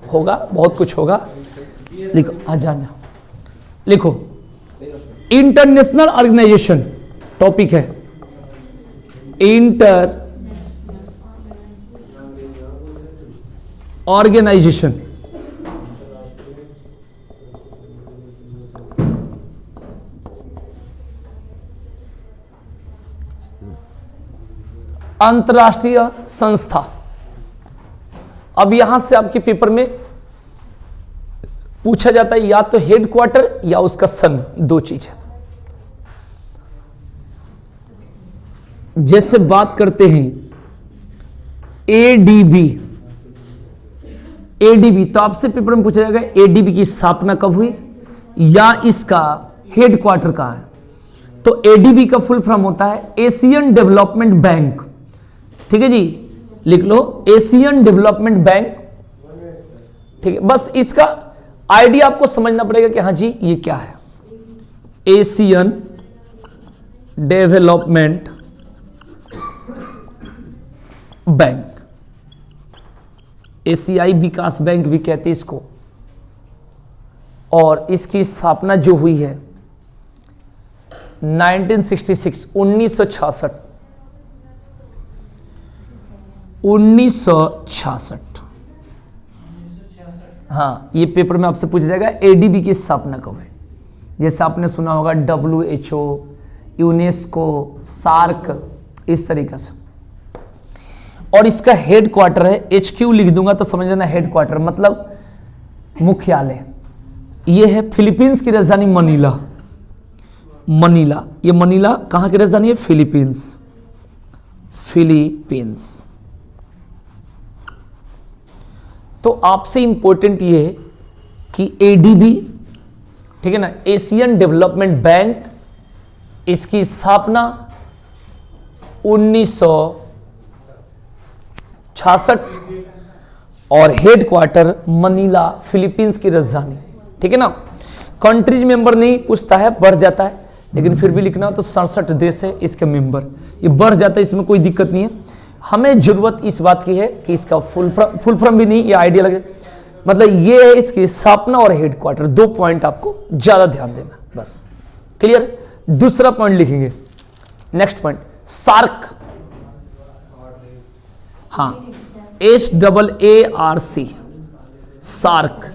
होगा, बहुत कुछ होगा। लिखो, आ जाना, लिखो इंटरनेशनल ऑर्गेनाइजेशन, टॉपिक है इंटर ऑर्गेनाइजेशन। अंतरराष्ट्रीय संस्था। अब यहां से आपके पेपर में पूछा जाता है या तो हेडक्वार्टर या उसका सन, दो चीज है। जैसे बात करते हैं एडीबी, एडीबी तो आपसे पेपर में पूछा जाएगा एडीबी की स्थापना कब हुई या इसका हेडक्वार्टर कहां है। तो एडीबी का फुल फॉर्म होता है एशियन डेवलपमेंट बैंक। ठीक है जी, लिख लो एशियन डेवलपमेंट बैंक। ठीक है, बस इसका आइडिया आपको समझना पड़ेगा कि हाँ जी ये क्या है। एशियन डेवलपमेंट बैंक, एशियाई विकास बैंक भी कहते हैं इसको, और इसकी स्थापना जो हुई है 1966, 1966। हाँ, ये पेपर में आपसे पूछा जाएगा एडीबी की स्थापना कब है। जैसे आपने सुना होगा WHO, यूनेस्को, सार्क, इस तरीके से। और इसका हेडक्वार्टर है, HQ लिख दूंगा तो समझ लेना, हेडक्वार्टर मतलब मुख्यालय। ये है फिलीपींस की राजधानी मनीला। मनीला, ये मनीला कहां की राजधानी है? Philippines, Philippines. तो आपसे इंपॉर्टेंट ये है कि एडीबी, ठीक है ना, एशियन डेवलपमेंट बैंक, इसकी स्थापना 1966 और हेडक्वार्टर मनीला, फिलीपींस की राजधानी। ठीक है ना। कंट्रीज मेंबर नहीं पूछता है, बढ़ जाता है, लेकिन फिर भी लिखना तो 67 देश है इसके मेंबर, ये बढ़ जाता है, इसमें कोई दिक्कत नहीं है। हमें जरूरत इस बात की है कि इसका फुल फॉर्म भी नहीं, ये आइडिया लगे, मतलब ये है इसकी स्थापना और हेडक्वार्टर, 2 पॉइंट आपको ज्यादा ध्यान देना, बस क्लियर। दूसरा पॉइंट लिखेंगे, नेक्स्ट पॉइंट सार्क। हाँ, SAARC, सार्क।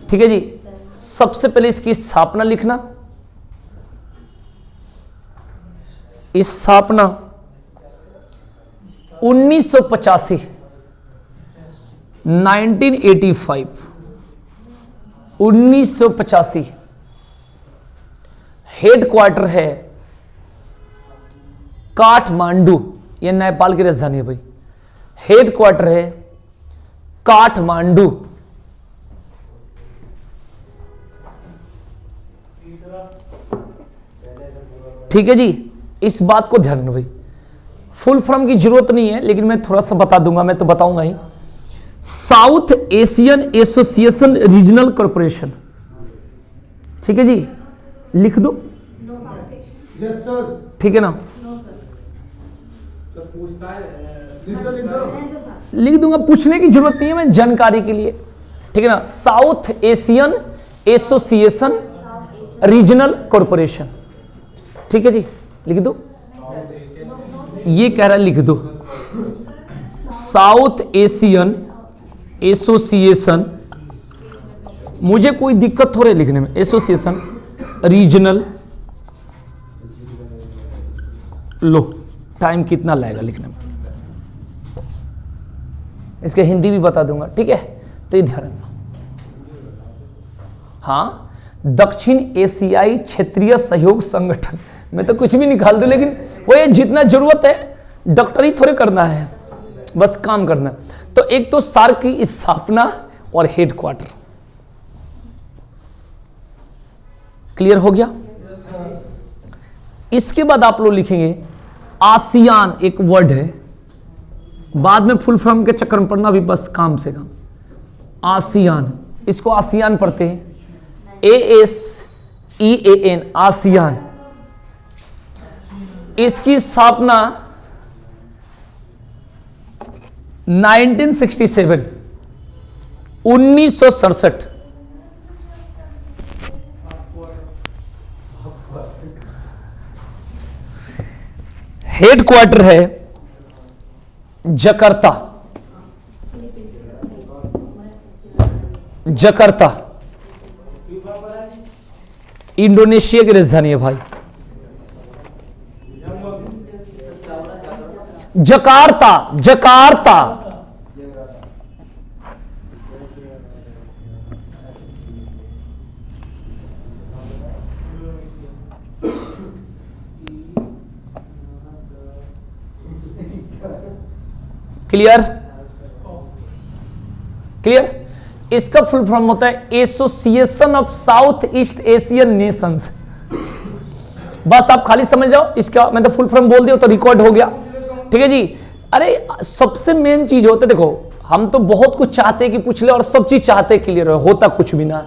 ठीक है जी, सबसे पहले इसकी स्थापना लिखना। इस स्थापना 1985, 1985, 1985। हेडक्वार्टर है काठमांडू, ये नेपाल की राजधानी है भाई। हेडक्वार्टर है काठमांडू। ठीक है जी, इस बात को ध्यान रखना भाई, फुल फॉर्म की जरूरत नहीं है, लेकिन मैं थोड़ा सा बता दूंगा, मैं तो बताऊंगा ही। South Asian Association Regional Corporation. ठीक है जी, लिख दो। ठीक है ना, लिख दूंगा, पूछने की जरूरत नहीं है, मैं जानकारी के लिए। ठीक है ना, south Asian Association Regional Corporation. ठीक है जी, लिख दो। ये कह रहा है लिख दो, साउथ एशियन एसोसिएशन, मुझे कोई दिक्कत हो रही है लिखने में, एसोसिएशन रीजनल। लो, टाइम कितना लगेगा लिखने में, इसके हिंदी भी बता दूंगा। ठीक है, तो ये ध्यान रखना। हाँ, दक्षिण एशियाई क्षेत्रीय सहयोग संगठन, मैं तो कुछ भी निकाल दूं, लेकिन वो ये जितना जरूरत है, डॉक्टरी थोड़े करना है, बस काम करना। तो एक तो सार्क की स्थापना और हेडक्वार्टर, क्लियर हो गया। इसके बाद आप लोग लिखेंगे आसियान, एक वर्ड है, बाद में फुल फॉर्म के चक्कर में पढ़ना भी बस काम से काम। आसियान, इसको आसियान पढ़ते हैं, ASEAN, आसियान। इसकी स्थापना 1967, 1967। हेडक्वार्टर है जकार्ता, जकार्ता इंडोनेशिया की राजधानी है भाई, जकार्ता, जकार्ता। Clear, clear. इसका फुल फॉर्म होता है association of south east Asian Nations. बस आप खाली समझ जाओ, इसका मैं तो फुल फॉर्म बोल दिया तो रिकॉर्ड हो गया, ठीक है जी। अरे सबसे मेन चीज होता है, देखो हम तो बहुत कुछ चाहते हैं कि पूछ ले और सब चीज चाहते क्लियर हो, होता कुछ भी ना,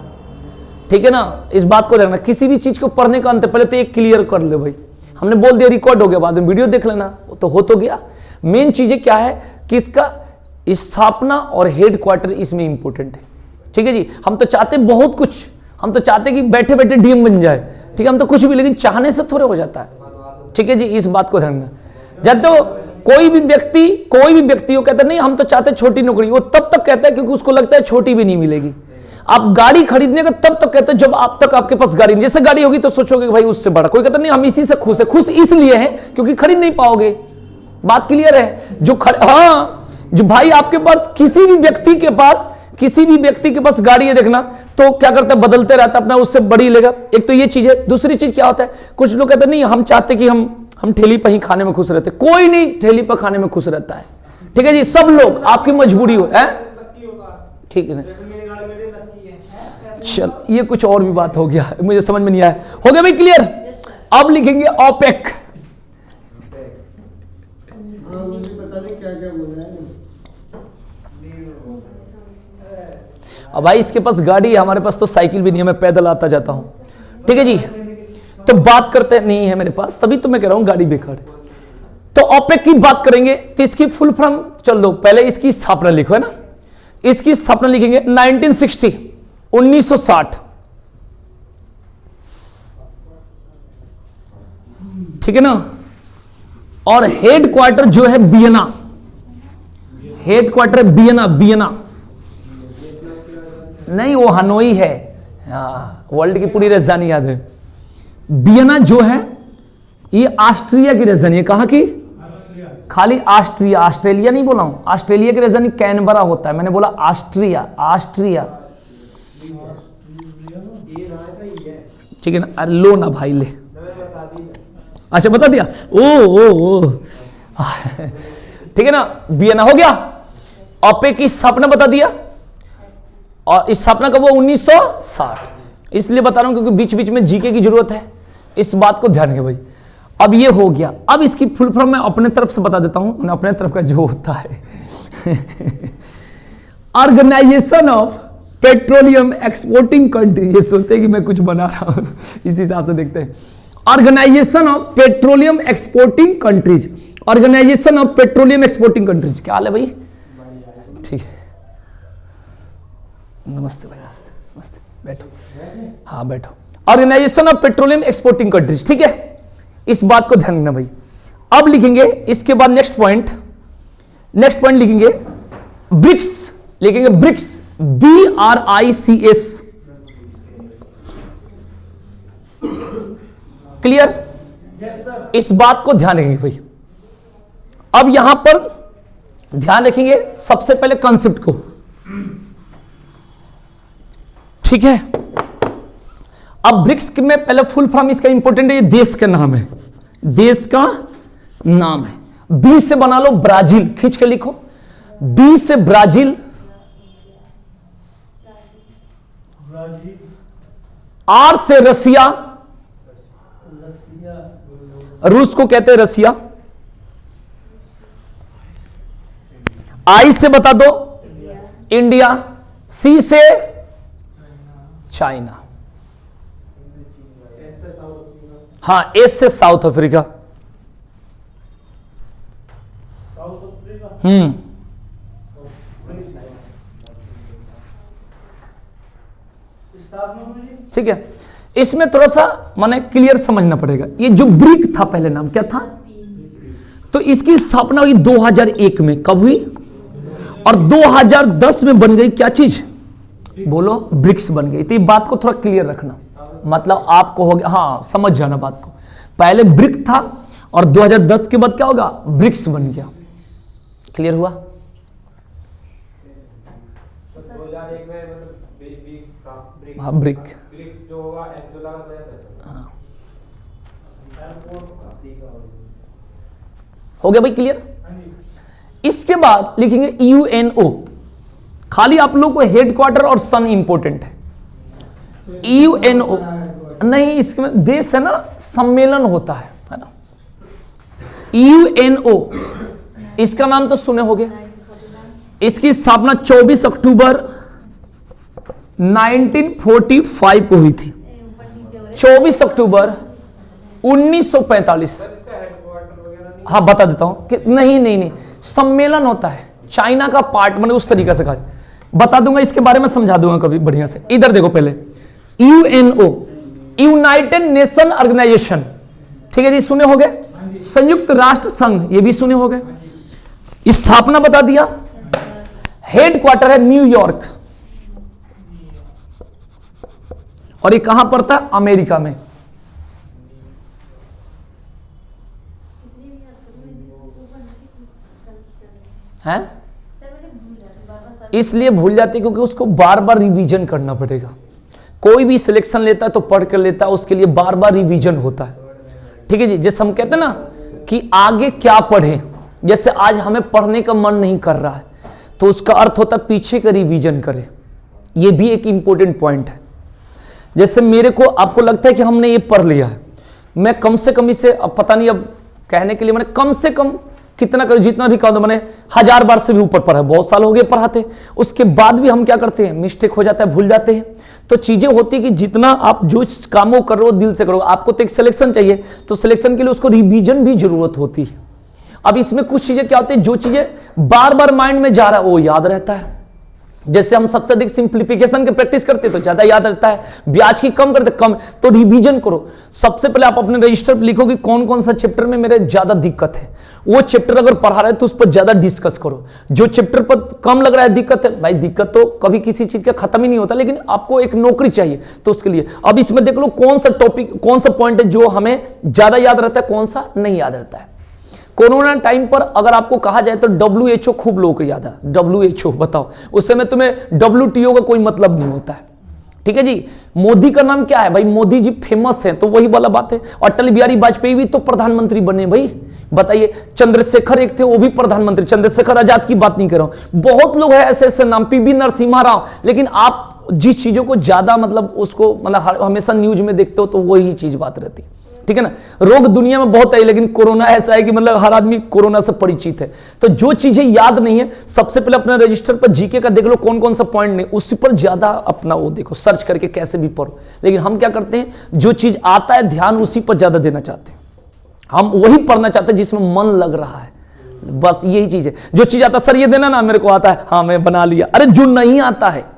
ठीक है ना। इस बात को देखना, किसी भी चीज को पढ़ने का अंत पहले तो एक क्लियर कर ले भाई, हमने बोल दिया रिकॉर्ड हो गया, बाद में वीडियो देख लेना, तो हो तो गया। मेन चीजें क्या है कि इसका स्थापना और हेडक्वार्टर इसमें इंपॉर्टेंट है, ठीक है जी। हम तो चाहते बहुत कुछ, हम तो चाहते कि बैठे बैठे डीएम बन जाए, ठीक है, हम तो कुछ भी, लेकिन चाहने से थोड़े हो जाता है, ठीक है जी। इस बात को ध्यान रखना। जब तो कोई भी व्यक्ति वो कहता नहीं हम तो चाहते छोटी नौकरी, वो तब तक कहता है क्योंकि उसको लगता है छोटी भी नहीं मिलेगी। आप गाड़ी खरीदने का तब तक कहते हैं जब आप तक आपके पास गाड़ी, जैसे गाड़ी होगी तो सोचोगे कि भाई उससे बड़ा। कोई कहता नहीं हम इसी से खुश है, खुश इसलिए है क्योंकि खरीद नहीं पाओगे। बात क्लियर है। जो भाई आपके पास किसी भी व्यक्ति के पास गाड़ी है, देखना तो क्या करता है, बदलते रहता है अपना, उससे बड़ी लेगा। एक तो ये चीज है। दूसरी चीज क्या होता है, कुछ लोग कहते हैं नहीं हम चाहते कि हम ठेली पर ही खाने में खुश रहते। कोई नहीं ठेली पर खाने में खुश रहता है, ठीक है जी। सब लोग आपकी मजबूरी हो है, ठीक है ना। चल ये कुछ और भी बात हो गया, मुझे समझ में नहीं आया। हो गया भाई क्लियर। अब लिखेंगे ओपेक। अब भाई इसके पास गाड़ी है, हमारे पास तो साइकिल भी नहीं है, मैं पैदल आता जाता हूं, ठीक है जी। तो बात करते नहीं है मेरे पास, तभी तो मैं कह रहा हूं गाड़ी बेकार। तो ओपेक की बात करेंगे तो इसकी फुल फॉर्म चल दो, पहले इसकी स्थापना लिखो, है ना। इसकी स्थापना लिखेंगे 1960, 1960, ठीक है ना। और हेडक्वार्टर जो है वियना, हेडक्वार्टर वियना नहीं, वो हनोई है, हाँ, वर्ल्ड की पूरी राजधानी याद है। वियना जो है ये ऑस्ट्रिया की राजधानी है। कहां की? खाली ऑस्ट्रिया, ऑस्ट्रेलिया नहीं बोला हूं। ऑस्ट्रेलिया की राजधानी कैनबरा होता है, मैंने बोला ऑस्ट्रिया, ऑस्ट्रिया, ठीक है ना। अरे लो ना भाई, ले, अच्छा बता दिया। ओ ठीक है ना। वियना हो गया। ओपेक की स्थापना बता दिया, और इस स्थापना कब हुआ? 1960। इसलिए बता रहा हूं क्योंकि बीच बीच में जीके की जरूरत है, इस बात को ध्यान रखें भाई। अब ये हो गया। अब इसकी फुल फॉर्म मैं अपने तरफ से बता देता हूं, अपने तरफ का जो होता है organisation of petroleum exporting country. ये सोचते हैं कि मैं कुछ बना रहा हूं, इस हिसाब से देखते हैं। Organisation of petroleum exporting countries, organisation of petroleum exporting countries. क्या हाल है भाई? ठीक है, नमस्ते भाई, नमस्ते, नमस्ते, बैठो, हाँ बैठो। Organisation of petroleum exporting countries, ठीक है, इस बात को ध्यान रखना भाई। अब लिखेंगे इसके बाद नेक्स्ट पॉइंट लिखेंगे ब्रिक्स, लिखेंगे ब्रिक्स, BRICS। क्लियर? इस बात को ध्यान रखेंगे भाई। अब यहां पर ध्यान रखेंगे सबसे पहले कॉन्सेप्ट को, ठीक है। अब ब्रिक्स में पहले फुल फॉर्म इसका इंपॉर्टेंट है, ये देश का नाम है, देश का नाम है। बी से बना लो ब्राजील, खींच के लिखो, बी से ब्राजील, आर से रसिया, रूस को कहते हैं रसिया, आई से बता दो इंडिया, सी से चाइना, हाँ, एस से साउथ अफ्रीका, ठीक है, इसमें थोड़ा सा माने क्लियर समझना पड़ेगा। ये जो ब्रिक था पहले नाम क्या था, तो इसकी स्थापना हुई 2001 में, कब हुई, और 2010 में बन गई क्या चीज, बोलो, ब्रिक्स बन गई। तो ये बात को थोड़ा क्लियर रखना, मतलब आपको हो गया, हाँ समझ जाना बात को, पहले ब्रिक था और 2010 के बाद क्या होगा, ब्रिक्स बन गया। क्लियर हुआ? 2001 में हाँ ब्रिक, जो होगा जो लगा हाँ हो गया भाई, क्लियर। इसके बाद लिखेंगे यूएनओ, खाली आप लोग को हेडक्वार्टर और सन इंपोर्टेंट है। यूएनओ नहीं, इसमें देश है ना, सम्मेलन होता है ना। यूएनओ इसका नाम तो सुने होगे। इसकी स्थापना 24 अक्टूबर 1945 को हुई थी, 24 अक्टूबर 1945। हाँ बता देता हूं कि नहीं, सम्मेलन होता है, चाइना का पार्ट, मैंने उस तरीके से कहा, बता दूंगा, इसके बारे में समझा दूंगा कभी बढ़िया से। इधर देखो पहले, यूएनओ, यूनाइटेड नेशन ऑर्गेनाइजेशन, ठीक है जी, सुने होंगे। संयुक्त राष्ट्र संघ, ये भी सुने होंगे। स्थापना बता दिया, हेडक्वार्टर है न्यूयॉर्क, और ये कहां पड़ता है, अमेरिका में। है इसलिए भूल जाते क्योंकि उसको बार बार रिवीजन करना पड़ेगा। कोई भी सिलेक्शन लेता है तो पढ़ कर लेता है, उसके लिए बार बार रिवीजन होता है। ठीक है जी, जैसे हम कहते हैं ना कि आगे क्या पढ़ें, जैसे आज हमें पढ़ने का मन नहीं कर रहा है तो उसका अर्थ होता है पीछे का रिवीजन करें। यह भी एक इंपॉर्टेंट पॉइंट है। जैसे मेरे को, आपको लगता है कि हमने ये पढ़ लिया है, मैं कम से कम इसे, अब पता नहीं, अब कहने के लिए मैंने कम से कम कितना कर, जितना भी कहूं तो मैंने 1000 बार से भी ऊपर पढ़ा है, बहुत साल हो गए पढ़ाते, उसके बाद भी हम क्या करते हैं, मिस्टेक हो जाता है, भूल जाते हैं। तो चीजें होती है कि जितना आप जो कामों कर रहे हो दिल से करो। आपको तो एक सिलेक्शन चाहिए, तो सिलेक्शन के लिए उसको रिवीजन भी जरूरत होती है। अब इसमें कुछ चीजें क्या होती है, जो चीजें बार बार माइंड में जा रहा है वो याद रहता है। जैसे हम सबसे अधिक सिंप्लीफिकेशन की प्रैक्टिस करते तो ज्यादा याद रहता है, ब्याज की कम करते कम, तो रिवीजन करो। सबसे पहले आप अपने रजिस्टर पर लिखो कि कौन कौन सा चैप्टर में मेरे ज्यादा दिक्कत है, वो चैप्टर अगर पढ़ा रहे तो उस पर ज्यादा डिस्कस करो। जो चैप्टर पर कम लग रहा है दिक्कत है, भाई दिक्कत तो कभी किसी चीज का खत्म ही नहीं होता, लेकिन आपको एक नौकरी चाहिए तो उसके लिए। अब इसमें देख लो कौन सा टॉपिक, कौन सा पॉइंट है जो हमें ज्यादा याद रहता है, कौन सा नहीं याद रहता है। कोरोना टाइम पर अगर आपको कहा जाए तो WHO खूब लोगों को याद है, WHO बताओ, उस समय तुम्हें WTO का कोई मतलब नहीं होता है। ठीक है जी। मोदी का नाम क्या है भाई, मोदी जी फेमस है, तो वही वाला बात है। अटल बिहारी वाजपेयी भी तो प्रधानमंत्री बने भाई, बताइए। चंद्रशेखर एक थे, वो भी प्रधानमंत्री, चंद्रशेखर आजाद की बात नहीं कर रहा हूं, बहुत लोग हैं ऐसे ऐसे नाम, PV नरसिम्हा राव। लेकिन आप जिस चीजों को ज्यादा मतलब उसको मतलब हमेशा न्यूज में देखते हो तो वही चीज बात रहती है। ठीक है ना। रोग दुनिया में बहुत है, लेकिन कोरोना ऐसा है कि मतलब हर आदमी कोरोना से परिचित है। तो जो चीजें याद नहीं है, सबसे पहले अपने रजिस्टर पर जीके का देख लो कौन कौन सा पॉइंट नहीं, उस पर ज्यादा अपना वो देखो, सर्च करके कैसे भी पढ़ो। लेकिन हम क्या करते हैं, जो चीज आता है ध्यान उसी पर ज्यादा देना चाहते हैं, हम वही पढ़ना चाहते हैं जिसमें मन लग रहा है, बस यही चीज है। जो चीज आता सर ये देना ना, मेरे को आता है, हाँ मैं बना लिया। अरे जो नहीं आता है,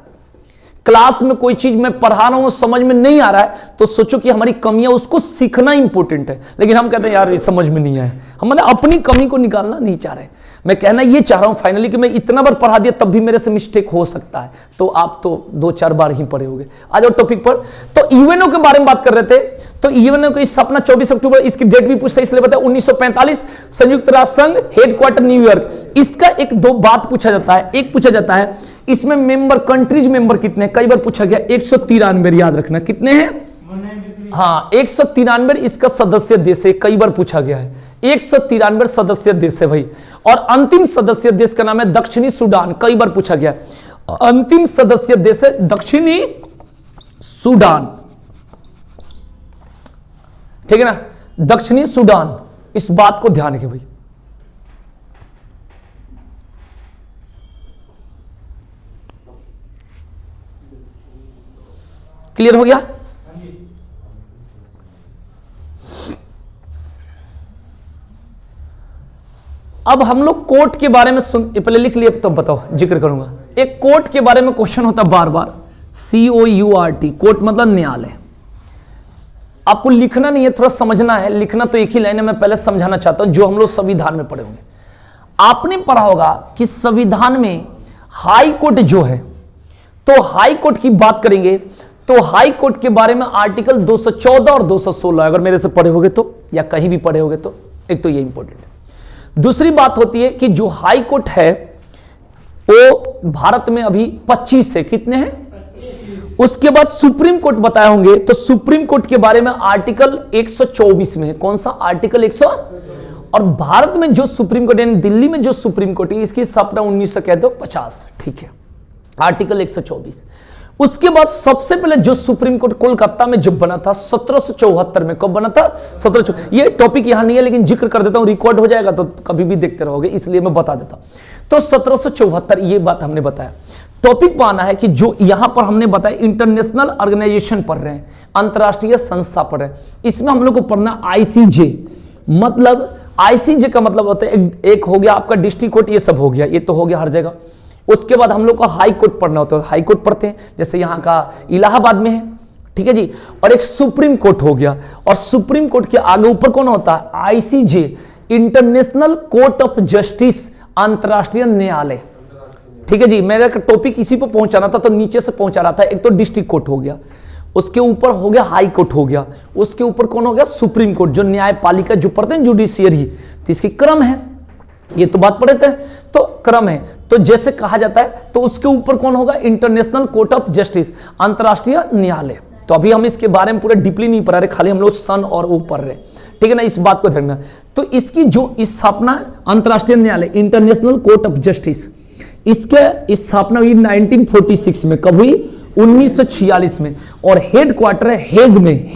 क्लास में कोई चीज मैं पढ़ा रहा हूं समझ में नहीं आ रहा है तो सोचो कि हमारी कमियां, उसको सीखना इंपॉर्टेंट है। लेकिन हम कहते हैं यार ये समझ में नहीं आया, हमने अपनी कमी को निकालना नहीं चाह रहे। मैं कहना ये चाह रहा हूं फाइनली कि मैं इतना बार पढ़ा दिया तब भी मेरे से मिस्टेक हो सकता है, तो आप तो 2-4 बार ही पढ़े होंगे। आ जाओ टॉपिक पर। तो यूएनओ के बारे में बात कर रहे थे। तो यूएनओ की स्थापना 24 अक्टूबर, इसकी डेट भी पूछता है इसलिए बताया 1945, संयुक्त राष्ट्र संघ, हेडक्वार्टर न्यूयॉर्क। इसका एक दो बात पूछा जाता है। एक पूछा जाता है इसमें मेंबर, कंट्रीज मेंबर कितने, कई बार पूछा गया, 193, याद रखना कितने हैं, हाँ 193 इसका सदस्य देश है, कई बार पूछा गया है। 193 सदस्य देश है भाई। और अंतिम सदस्य देश का नाम है दक्षिणी सूडान, कई बार पूछा गया। अंतिम सदस्य देश है दक्षिणी सूडान, ठीक है ना, दक्षिणी सूडान। इस बात को ध्यान रखिए भाई। क्लियर हो गया। अब हम लोग कोर्ट के बारे में सुन, पहले लिख लिए तो बताओ, जिक्र करूंगा। एक कोर्ट के बारे में क्वेश्चन होता बार बार COURT, कोर्ट मतलब न्यायालय। आपको लिखना नहीं है, थोड़ा समझना है, लिखना तो एक ही लाइन है, मैं पहले समझाना चाहता हूं जो हम लोग संविधान में पढ़े होंगे। आपने पढ़ा होगा कि संविधान में हाई कोर्ट जो है, तो हाई कोर्ट की बात करेंगे तो हाई कोर्ट के बारे में आर्टिकल 214 और 216, अगर मेरे से पढ़े होगे तो, या कहीं भी पढ़े होगे तो, एक तो ये इंपॉर्टेंट है। दूसरी बात होती है कि जो हाई कोर्ट है वो भारत में अभी 25 है, कितने हैं? उसके बाद सुप्रीम कोर्ट बताए होंगे, तो सुप्रीम कोर्ट के बारे में आर्टिकल 124 में है। कौन सा आर्टिकल 100? और भारत में जो सुप्रीम कोर्ट यानी दिल्ली में जो सुप्रीम कोर्ट है, इसकी स्थापना 1950, ठीक है, आर्टिकल 124। उसके बाद सबसे पहले जो सुप्रीम कोर्ट कोलकाता में जब बना था 1774 में, कब बना था? 1774। ये टॉपिक यहां नहीं है लेकिन जिक्र कर देता हूं, रिकॉर्ड हो जाएगा तो कभी भी देखते रहोगे, इसलिए मैं बता देता हूं। तो 1774 ये बात हमने बताया। टॉपिक पाना है कि जो यहां पर हमने बताया इंटरनेशनल ऑर्गेनाइजेशन पढ़ रहे हैं, अंतरराष्ट्रीय संस्था पढ़ रहे हैं, इसमें हम लोग को पढ़ना ICJ। मतलब ICJ का मतलब होता है एक हो गया आपका डिस्ट्रिक्ट कोर्ट, ये सब हो गया, ये तो हो गया हर जगह। उसके बाद हम लोग को हाई कोर्ट पढ़ना होता है, हाई कोर्ट पढ़ते हैं, जैसे यहाँ का इलाहाबाद में है, ठीक है जी। और एक सुप्रीम कोर्ट हो गया, और सुप्रीम कोर्ट के आगे ऊपर कौन होता है? ICJ, international court of justice, अंतरराष्ट्रीय न्यायालय, ठीक है जी। मेरा टॉपिक इसी पर पहुंचाना था तो नीचे से पहुंचा रहा था। एक तो डिस्ट्रिक्ट कोर्ट हो गया, उसके ऊपर हो गया हाई कोर्ट हो गया, उसके ऊपर कौन हो गया? सुप्रीम कोर्ट, जो न्यायपालिका जो पढ़ते हैं जुडिशियरी, तो इसकी क्रम है, ये तो बात पढ़े थे, तो क्रम है। तो जैसे कहा जाता है तो उसके ऊपर कौन होगा? इंटरनेशनल कोर्ट ऑफ जस्टिस, अंतरराष्ट्रीय न्यायालय। तो अभी हम इसके बारे में पूरा डीपली नहीं पढ़ा रहे, खाली हम लोग सन और वो पढ़ रहे, ठीक है ना, इस बात को ध्यान रखना। तो इसकी जो स्थापना अंतरराष्ट्रीय न्यायालय, इंटरनेशनल कोर्ट ऑफ जस्टिस, इसके स्थापना हुई 1946 में। कब हुई? 1946 में। और हेड क्वार्टर है हेग में।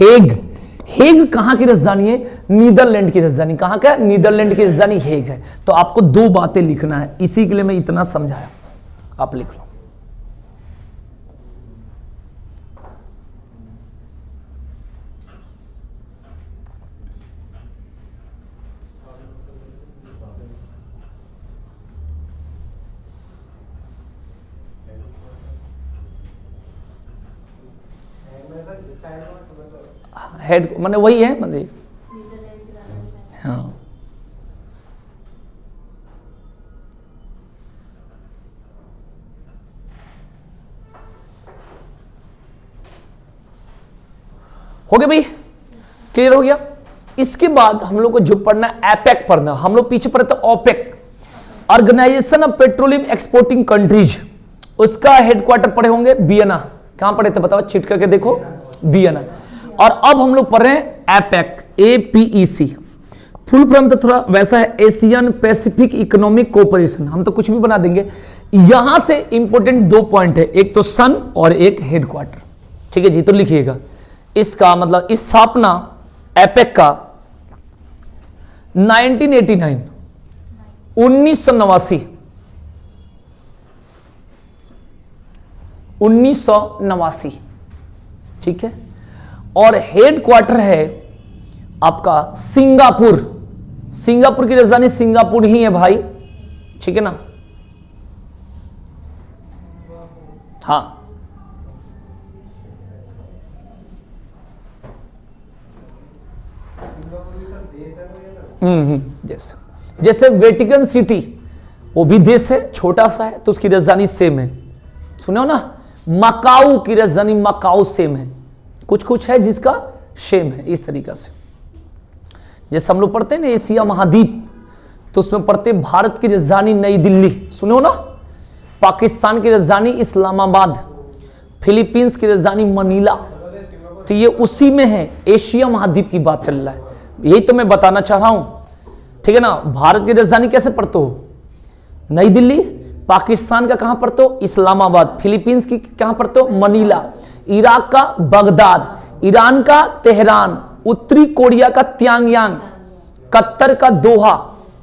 हेग कहां की राजधानी है? नीदरलैंड की राजधानी। कहां का? नीदरलैंड की राजधानी हेग है। तो आपको दो बातें लिखना है, इसी के लिए मैं इतना समझाया, आप लिख लो। हेड माने वही है, माने हाँ। हो गया भाई, क्लियर हो गया। इसके बाद हम लोग को जो पढ़ना है एपेक पढ़ना। हम लोग पीछे पढ़े थे OPEC, organisation of petroleum exporting countries, उसका हेडक्वार्टर पढ़े होंगे वियना। कहां पढ़े थे बताओ, चिट करके देखो, वियना। और अब हम लोग पढ़ रहे हैं एपेक, APEC। फुल फॉर्म तो थोड़ा वैसा है, एशियन पैसिफिक इकोनॉमिक कोऑपरेशन। हम तो कुछ भी बना देंगे। यहां से इंपॉर्टेंट दो पॉइंट है, एक तो सन और एक हेडक्वार्टर, ठीक है जी। तो लिखिएगा इसका मतलब स्थापना एपेक का 1989, 1989, ठीक है। और हेड क्वार्टर है आपका सिंगापुर। सिंगापुर की राजधानी सिंगापुर ही है भाई, ठीक है ना। हाँ, जैसे वेटिकन सिटी वो भी देश है, छोटा सा है, तो उसकी राजधानी सेम है। सुनो ना, मकाऊ की राजधानी मकाऊ सेम है, कुछ कुछ है जिसका सेम है। इस तरीका से जैसे हम लोग पढ़ते हैं ना एशिया महाद्वीप, तो उसमें पढ़ते हैं भारत की राजधानी नई दिल्ली, सुनो ना, पाकिस्तान की राजधानी इस्लामाबाद, फिलीपींस की राजधानी मनीला। तो ये उसी में है, एशिया महाद्वीप की बात चल रहा है, यही तो मैं बताना चाह रहा हूं, ठीक है ना। भारत की राजधानी कैसे पढ़ते हो? नई दिल्ली। पाकिस्तान का कहां पढ़ते हो? इस्लामाबाद। फिलीपींस की कहां पढ़ते हो? मनीला। इराक का बगदाद, ईरान का तेहरान, उत्तरी कोरिया का त्यांगयांग, कतर का दोहा,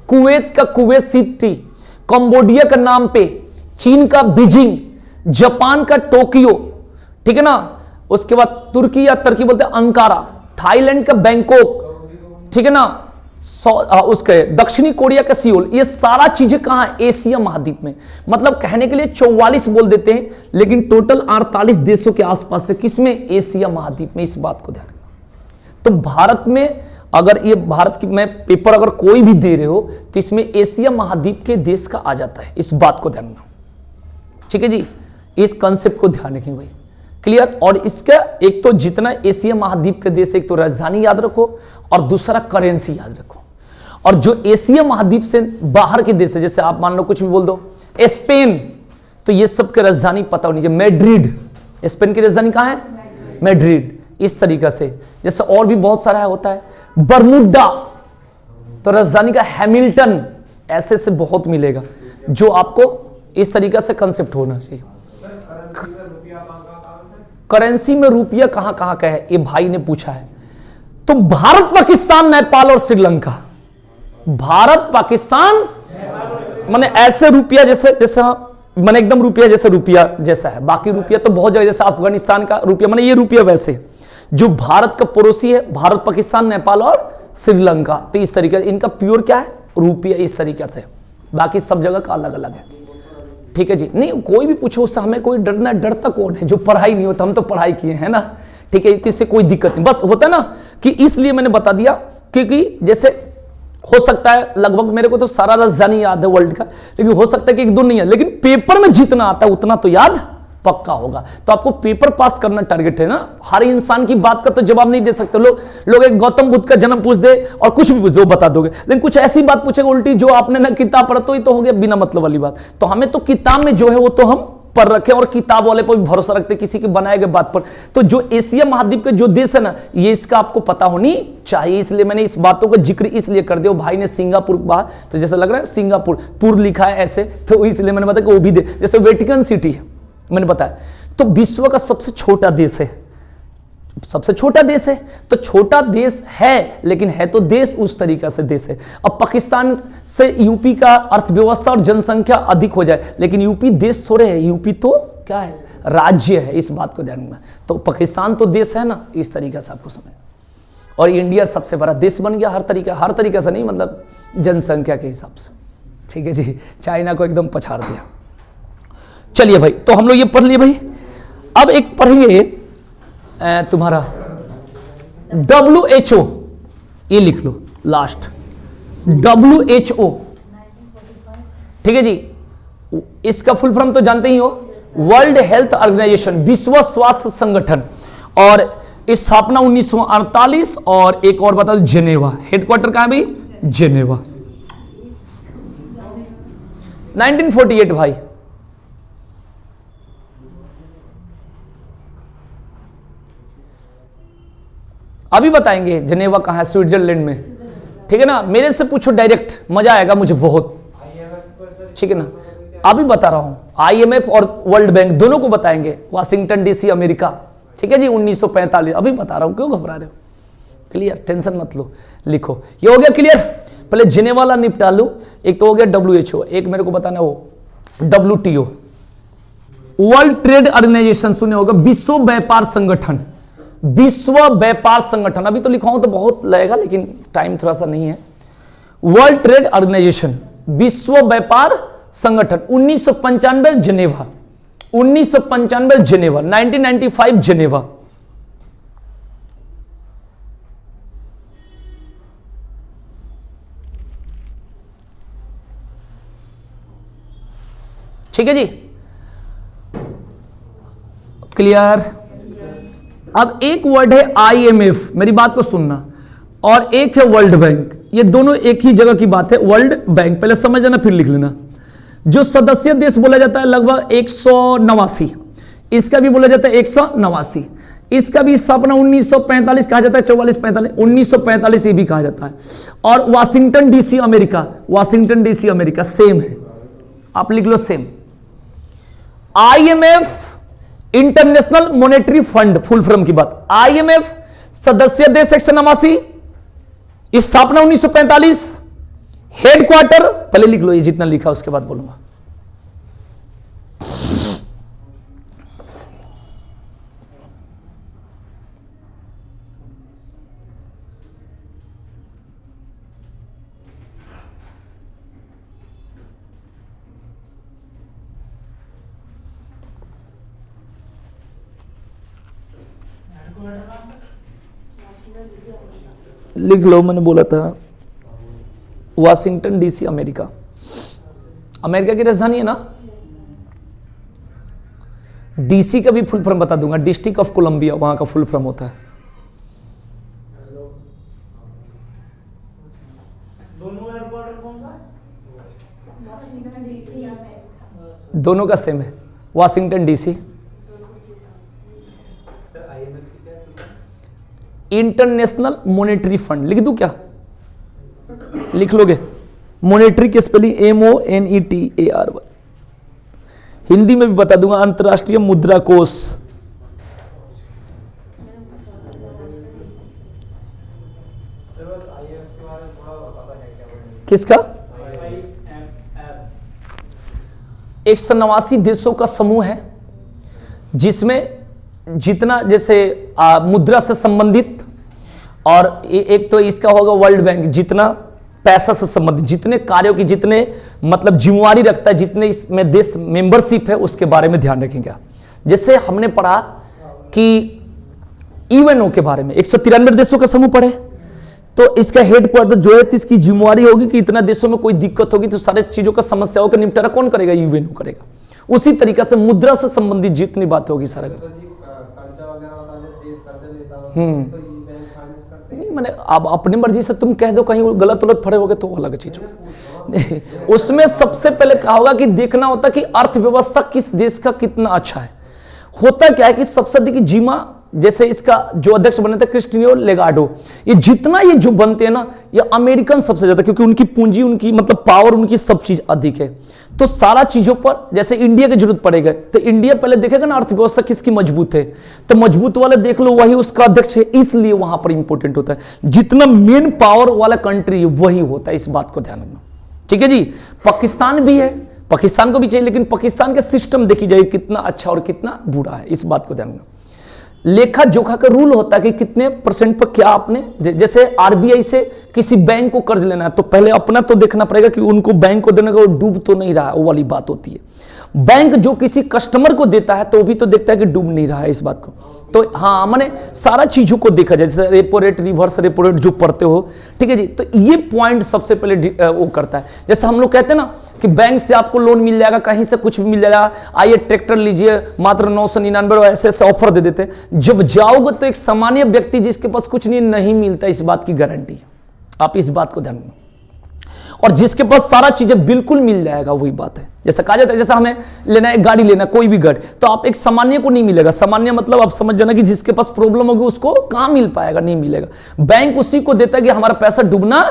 कुवैत का कुवैत सिटी, कंबोडिया का नाम पे, चीन का बीजिंग, जापान का टोक्यो, ठीक है ना। उसके बाद तुर्की या तुर्की बोलते हैं अंकारा, थाईलैंड का बैंकॉक, ठीक है ना। उसके दक्षिणी कोरिया का सियोल, ये सारा चीजें कहां है? एशिया महाद्वीप में। मतलब कहने के लिए 44 बोल देते हैं, लेकिन टोटल 48 देशों के आसपास है। किसमें? एशिया महाद्वीप में। इस बात को ध्यान रखना। तो भारत में अगर ये भारत की मैं पेपर अगर कोई भी दे रहे हो तो इसमें एशिया महाद्वीप के देश का आ जाता है। इस बात को ध्यान रखना, ठीक है जी। इस कंसेप्ट को ध्यान रखें भाई, क्लियर। और इसका एक तो जितना एशिया महाद्वीप के देश, एक तो राजधानी याद रखो और दूसरा करेंसी याद रखो। और जो एशिया महाद्वीप से बाहर के देश है, जैसे आप मान लो कुछ भी बोल दो स्पेन, तो ये सब की राजधानी पता होनी चाहिए। मैड्रिड, स्पेन की राजधानी कहां है? मैड्रिड। इस तरीका से जैसे और भी बहुत सारा होता है। बरमुडा, तो राजधानी का हैमिल्टन। ऐसे से बहुत मिलेगा जो आपको इस तरीका से कंसेप्ट होना चाहिए। करेंसी में रुपया कहां कहां का है, ये भाई ने पूछा है। तो भारत, पाकिस्तान, नेपाल और श्रीलंका। भारत, पाकिस्तान, माने ऐसे रुपया जैसे जैसे माने एकदम रुपया जैसे रुपया जैसा है। बाकी रुपया तो बहुत जगह, जैसे अफगानिस्तान का रुपया, माने ये रुपया वैसे जो भारत का पड़ोसी है, भारत, पाकिस्तान, नेपाल और श्रीलंका। तो इस तरीके इनका प्योर क्या है? रुपया। इस तरीके से बाकी सब जगह का अलग अलग है, ठीक है जी। नहीं कोई भी पूछो उससे हमें कोई डरना, डरता कौन है? जो पढ़ाई नहीं होता, हम तो पढ़ाई किए हैं ना, ठीक है। इससे कोई दिक्कत नहीं, बस होता है ना कि इसलिए मैंने बता दिया, क्योंकि जैसे हो सकता है लगभग मेरे को तो सारा राजधानी याद है वर्ल्ड का, लेकिन हो सकता है कि एक दो नहीं है, लेकिन पेपर में जितना आता है उतना तो याद पक्का होगा। तो आपको पेपर पास करना टारगेट है ना। हर इंसान की बात का तो जवाब नहीं दे सकते। लोग एक गौतम बुद्ध का जन्म पूछ दे और कुछ भी पूछ दे वो बता दोगे, लेकिन कुछ ऐसी बात पूछेगा उल्टी जो आपने ना किताब पढ़ा, तो ही तो हो गया बिना मतलब वाली बात। तो हमें तो किताब में जो है वो तो हम पढ़ रखे और किताब वाले पर भी भरोसा रखते, किसी के बनाए गए बात पर। तो जो एशिया महाद्वीप के जो देश है ना, ये इसका आपको पता होनी चाहिए। इसलिए मैंने इस बातों का जिक्र इसलिए कर दिया। भाई ने सिंगापुर बाहर, तो जैसे लग रहा है सिंगापुर पूर्व लिखा है ऐसे, तो इसलिए मैंने बताया कि वो भी दे। जैसे वेटिकन सिटी है, मैंने बताया, तो विश्व का सबसे छोटा देश है, सबसे छोटा देश है। तो छोटा देश है, लेकिन है तो देश उस तरीका से देश है। अब पाकिस्तान से यूपी का अर्थव्यवस्था और जनसंख्या अधिक हो जाए, लेकिन यूपी देश थोड़े है, यूपी तो क्या है? राज्य है। इस बात को ध्यान रखना। तो पाकिस्तान तो देश है ना, इस तरीके से आपको समझ। और इंडिया सबसे बड़ा देश बन गया हर तरीके से नहीं, मतलब जनसंख्या के हिसाब से, ठीक है जी। चाइना को एकदम पछाड़ दिया। चलिए भाई, तो हम लोग ये पढ़ लिए भाई। अब एक पढ़ेंगे तुम्हारा WHO, ये लिख लो लास्ट, WHO, ठीक है जी। इसका फुल फॉर्म तो जानते ही हो, वर्ल्ड हेल्थ ऑर्गेनाइजेशन, विश्व स्वास्थ्य संगठन। और इस स्थापना 1948, और एक और बता दो जेनेवा, हेडक्वार्टर कहां भी? जेनेवा। 1948 भाई। अभी बताएंगे जेनेवा कहां है, स्विट्जरलैंड में, ठीक है ना। मेरे से पूछो डायरेक्ट, मजा आएगा मुझे बहुत, ठीक है ना। अभी बता रहा हूं, IMF और वर्ल्ड बैंक दोनों को बताएंगे। वाशिंगटन DC अमेरिका, ठीक है जी, 1945। अभी बता रहा हूं, क्यों घबरा रहे हो? क्लियर, टेंशन मत लो, लिखो। ये हो गया क्लियर। पहले जेनेवा वाला निपटा लो। एक तो हो गया WHO, एक मेरे को बताना वो WTO, वर्ल्ड ट्रेड ऑर्गेनाइजेशन, सुने होगा, विश्व व्यापार संगठन। विश्व व्यापार संगठन, अभी तो लिखाऊं तो बहुत लगेगा, लेकिन टाइम थोड़ा सा नहीं है। वर्ल्ड ट्रेड ऑर्गेनाइजेशन, विश्व व्यापार संगठन, 1995 जेनेवा, 1995 जेनेवा, 1995 जेनेवा। ठीक है जी, क्लियर। अब एक वर्ड है IMF, मेरी बात को सुनना, और एक है वर्ल्ड बैंक। ये दोनों एक ही जगह की बात है, वर्ल्ड बैंक। पहले समझ लेना फिर लिख लेना। जो सदस्य देश बोला जाता है लगभग 189, इसका भी बोला जाता है 189। इसका भी स्थापना 1945 कहा जाता है, 44-45, 1945 ये भी कहा जाता है। और Washington DC America, Washington DC America same है, आप लिख लो same. IMF international monetary fund, full form की बात। IMF सदस्य देश 189, स्थापना 1945, हेडक्वार्टर पहले लिख लो, ये जितना लिखा उसके बाद बोलूंगा। लिख लो, मैंने बोला था वाशिंगटन डीसी अमेरिका। अमेरिका की राजधानी है ना। डीसी का भी फुल फॉर्म बता दूंगा, डिस्ट्रिक्ट ऑफ कोलंबिया, वहां का फुल फॉर्म होता है। दोनों का सेम है, Washington DC. International monetary fund लिख दूं क्या? लिख लोगे? मॉनेटरी की स्पेलिंग MONETARY। हिंदी में भी बता दूंगा, अंतर्राष्ट्रीय मुद्रा कोष। किसका? 189 देशों का समूह है, जिसमें जितना जैसे मुद्रा से संबंधित, और एक तो इसका होगा वर्ल्ड बैंक, जितना पैसा से संबंधित, जितने कार्यों की, जितने मतलब जिम्मेवारी रखता है, जितने इसमें देश मेंबरशिप है, उसके बारे में ध्यान रखेंगे। जैसे हमने पढ़ा कि यूएनओ के बारे में 193 देशों का समूह पढ़े, तो इसका हेडक्वार्टर जो है, तो इसकी जिम्मेवारी होगी कि इतना देशों में कोई दिक्कत होगी तो सारे चीजों का, समस्याओं का निपटारा कौन करेगा? यूएनओ करेगा। उसी तरीके से मुद्रा से संबंधित जितनी बात होगी सारा नहीं, मैंने अब अपनी मर्जी से तुम कह दो, कहीं गलत उलट पड़े होगे तो अलग चीज हो। उसमें सबसे पहले कहा होगा कि देखना होता कि अर्थव्यवस्था किस देश का कितना अच्छा है। होता क्या है कि सबसे अधिक जीमा, जैसे इसका जो अध्यक्ष बने थे क्रिस्टिनो लेगार्डो, ये जितना ये जो बनते हैं ना, ये अमेरिकन सबसे ज्यादा, क्योंकि उनकी पूंजी, उनकी मतलब पावर, उनकी सब चीज अधिक है। तो सारा चीजों पर जैसे इंडिया की जरूरत पड़ेगा, तो इंडिया पहले देखेगा ना अर्थव्यवस्था किसकी मजबूत है, तो मजबूत वाले देख लो, वही उसका अध्यक्ष है, इसलिए वहां पर इंपॉर्टेंट होता है। जितना मेन पावर वाला कंट्री है वही होता है, इस बात को ध्यान रखना। ठीक है जी। पाकिस्तान भी है, पाकिस्तान को भी चाहिए, लेकिन पाकिस्तान का सिस्टम देखी जाए कितना अच्छा और कितना बुरा है, इस बात को ध्यान रखना। लेखा जोखा का रूल होता है कि कितने परसेंट पर क्या आपने, जैसे आरबीआई से किसी बैंक को कर्ज लेना है, तो पहले अपना तो देखना पड़ेगा कि उनको बैंक को देने का वो डूब तो नहीं रहा है, वो वाली बात होती है। बैंक जो किसी कस्टमर को देता है तो वो भी तो देखता है कि डूब नहीं रहा है, इस बात को। तो हाँ, मैंने सारा चीजों को देखा जाए, जैसे repo rate, reverse repo rate जो पढ़ते हो, ठीक है जी। तो ये पॉइंट सबसे पहले वो करता है। जैसे हम लोग कहते हैं ना कि बैंक से आपको लोन मिल जाएगा, कहीं से कुछ भी मिल जाएगा, आइए ट्रैक्टर लीजिए मात्र 999, ऐसे ऐसे ऑफर दे देते। जब जाओगे तो एक सामान्य व्यक्ति जिसके पास कुछ नहीं मिलता, इस बात की गारंटी है, आप इस बात को ध्यान रखना। और जिसके पास सारा चीजें बिल्कुल मिल जाएगा, वही बात है। जैसे कहा जाता है, जैसे हमें लेना है गाड़ी, लेना कोई भी गाड़ी, तो आप एक सामान्य को नहीं मिलेगा। सामान्य मतलब आप समझ जाना कि जिसके पास प्रॉब्लम होगी उसको कहां मिल पाएगा, नहीं मिलेगा। बैंक उसी को देता है कि हमारा पैसा डूबना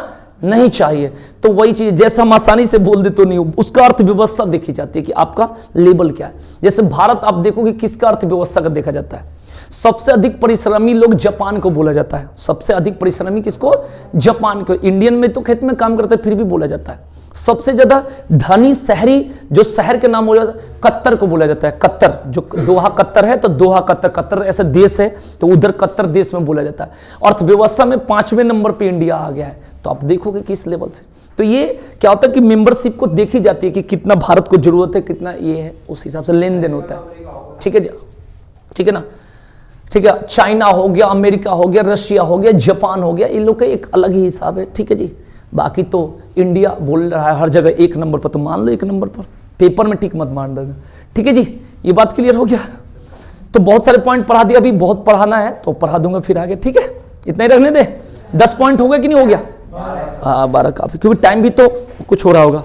नहीं चाहिए। तो वही चीज, जैसे हम आसानी से बोल देते नहीं, उसका अर्थव्यवस्था देखी जाती है कि आपका लेवल क्या है। जैसे भारत आप देखोगे किसका अर्थव्यवस्था का देखा जाता है, सबसे अधिक परिश्रमी लोग जापान को बोला जाता है। सबसे अधिक परिश्रमी किसको? जापान को। इंडियन में तो खेत में काम करते हैं फिर भी बोला जाता है। सबसे ज्यादा धनी शहरी जो शहर के नाम हो जाता है, कतर को बोला जाता है। कतर, जो दोहा कतर है तो दोहा कतर, कतर ऐसा देश है तो उधर कतर देश में बोला जाता है। अर्थव्यवस्था में 5वें नंबर पे इंडिया आ गया है। तो आप देखोगे किस लेवल से। तो ये क्या होता है कि मेंबरशिप को देखी जाती है कि कितना भारत को जरूरत है, कितना ये है, उस हिसाब से लेन देन होता है। ठीक है जी, ठीक है ना। ठीक है, चाइना हो गया, अमेरिका हो गया, रशिया हो गया, जापान हो गया, इन लोग का एक अलग ही हिसाब है। ठीक है जी। बाकी तो इंडिया बोल रहा है हर जगह 1 नंबर पर, तो मान लो 1 नंबर पर, पेपर में टिक मत मार देना। ठीक है जी, ये बात क्लियर हो गया। तो बहुत सारे पॉइंट पढ़ा दिया, अभी बहुत पढ़ाना है तो पढ़ा दूंगा फिर आगे। ठीक है, इतना ही रखने दे। 10 पॉइंट हो गया कि नहीं हो गया? हाँ 12 काफी, क्योंकि टाइम भी तो कुछ हो रहा होगा।